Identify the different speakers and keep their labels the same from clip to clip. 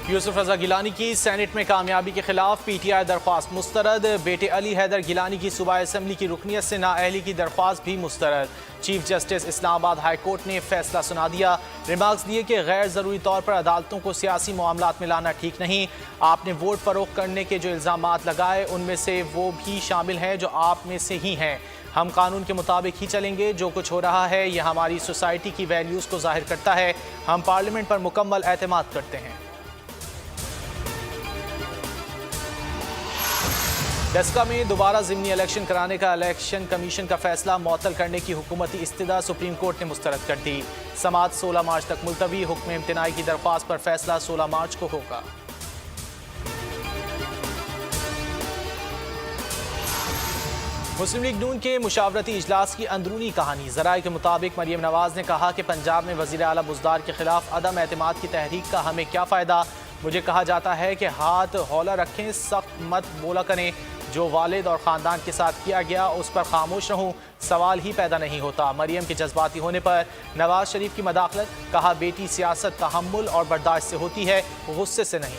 Speaker 1: یوسف رضا گیلانی کی سینٹ میں کامیابی کے خلاف پی ٹی آئی درخواست مسترد۔ بیٹے علی حیدر گیلانی کی صوبائی اسمبلی کی رکنیت سے نااہلی کی درخواست بھی مسترد۔ چیف جسٹس اسلام آباد ہائی کورٹ نے فیصلہ سنا دیا۔ ریمارکس دیے کہ غیر ضروری طور پر عدالتوں کو سیاسی معاملات میں لانا ٹھیک نہیں۔ آپ نے ووٹ فروخت کرنے کے جو الزامات لگائے ان میں سے وہ بھی شامل ہیں جو آپ میں سے ہی ہیں۔ ہم قانون کے مطابق ہی چلیں گے۔ جو کچھ ہو رہا ہے یہ ہماری سوسائٹی کی ویلیوز کو ظاہر کرتا ہے۔ ہم پارلیمنٹ پر مکمل اعتماد کرتے ہیں۔ ڈسکا میں دوبارہ ضمنی الیکشن کرانے کا الیکشن کمیشن کا فیصلہ معطل کرنے کی حکومتی استدعا سپریم کورٹ نے مسترد کر دی۔ سماعت 16 مارچ تک ملتوی۔ حکم امتناعی کی درخواست پر فیصلہ 16 مارچ کو ہوگا۔ مسلم لیگ نون کے مشاورتی اجلاس کی اندرونی کہانی۔ ذرائع کے مطابق مریم نواز نے کہا کہ پنجاب میں وزیر اعلیٰ بزدار کے خلاف عدم اعتماد کی تحریک کا ہمیں کیا فائدہ۔ مجھے کہا جاتا ہے کہ ہاتھ ہولا رکھیں، سخت مت بولا کریں۔ جو والد اور خاندان کے ساتھ کیا گیا اس پر خاموش رہوں، سوال ہی پیدا نہیں ہوتا۔ مریم کے جذباتی ہونے پر نواز شریف کی مداخلت۔ کہا بیٹی سیاست تحمل اور برداشت سے ہوتی ہے، غصے سے نہیں۔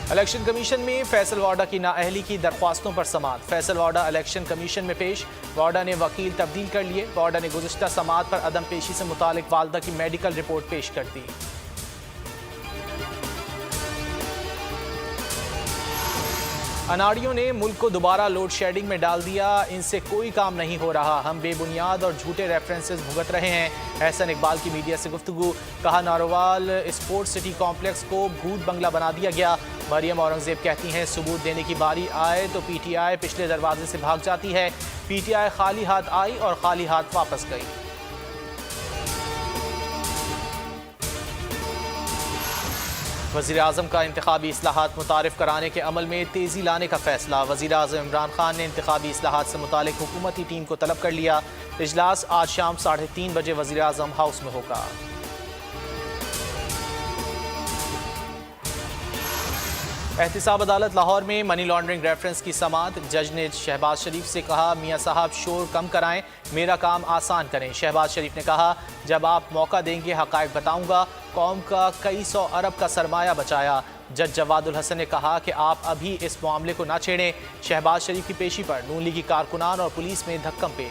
Speaker 1: الیکشن کمیشن میں فیصل وارڈا کی نااہلی کی درخواستوں پر سماعت۔ فیصل وارڈا الیکشن کمیشن میں پیش۔ وارڈا نے وکیل تبدیل کر لیے۔ وارڈا نے گزشتہ سماعت پر عدم پیشی سے متعلق والدہ کی میڈیکل رپورٹ پیش کر دی۔ اناڑیوں نے ملک کو دوبارہ لوڈ شیڈنگ میں ڈال دیا۔ ان سے کوئی کام نہیں ہو رہا، ہم بے بنیاد اور جھوٹے ریفرنسز بھگت رہے ہیں۔ احسن اقبال کی میڈیا سے گفتگو۔ کہا ناروال اسپورٹ سٹی کمپلیکس کو بھوت بنگلہ بنا دیا گیا۔ مریم اورنگزیب کہتی ہیں ثبوت دینے کی باری آئے تو پی ٹی آئی پچھلے دروازے سے بھاگ جاتی ہے۔ پی ٹی آئی خالی ہاتھ آئی اور خالی ہاتھ واپس گئی۔ وزیراعظم کا انتخابی اصلاحات متعارف کرانے کے عمل میں تیزی لانے کا فیصلہ۔ وزیراعظم عمران خان نے انتخابی اصلاحات سے متعلق حکومتی ٹیم کو طلب کر لیا۔ اجلاس آج شام 3:30 بجے وزیراعظم ہاؤس میں ہوگا۔ احتساب عدالت لاہور میں منی لانڈرنگ ریفرنس کی سماعت۔ جج نے شہباز شریف سے کہا میاں صاحب شور کم کرائیں، میرا کام آسان کریں۔ شہباز شریف نے کہا جب آپ موقع دیں گے حقائق بتاؤں گا، قوم کا کئی سو ارب کا سرمایہ بچایا۔ جج جواد الحسن نے کہا کہ آپ ابھی اس معاملے کو نہ چھیڑیں۔ شہباز شریف کی پیشی پر نون لیگی کارکنان اور پولیس میں دھکم پہ۔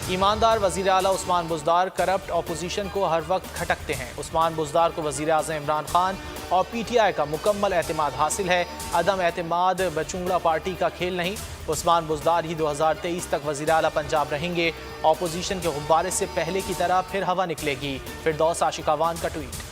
Speaker 1: ایماندار وزیر اعلیٰ عثمان بزدار کرپٹ اپوزیشن کو ہر وقت کھٹکتے ہیں۔ عثمان بزدار کو وزیر اعظم عمران خان اور پی ٹی آئی کا مکمل اعتماد حاصل ہے۔ عدم اعتماد بچونگڑا پارٹی کا کھیل نہیں۔ عثمان بزدار ہی 2023 تک وزیر اعلیٰ پنجاب رہیں گے۔ اپوزیشن کے غبارے سے پہلے کی طرح پھر ہوا نکلے گی۔ فردوس عاشق اعوان کا ٹویٹ۔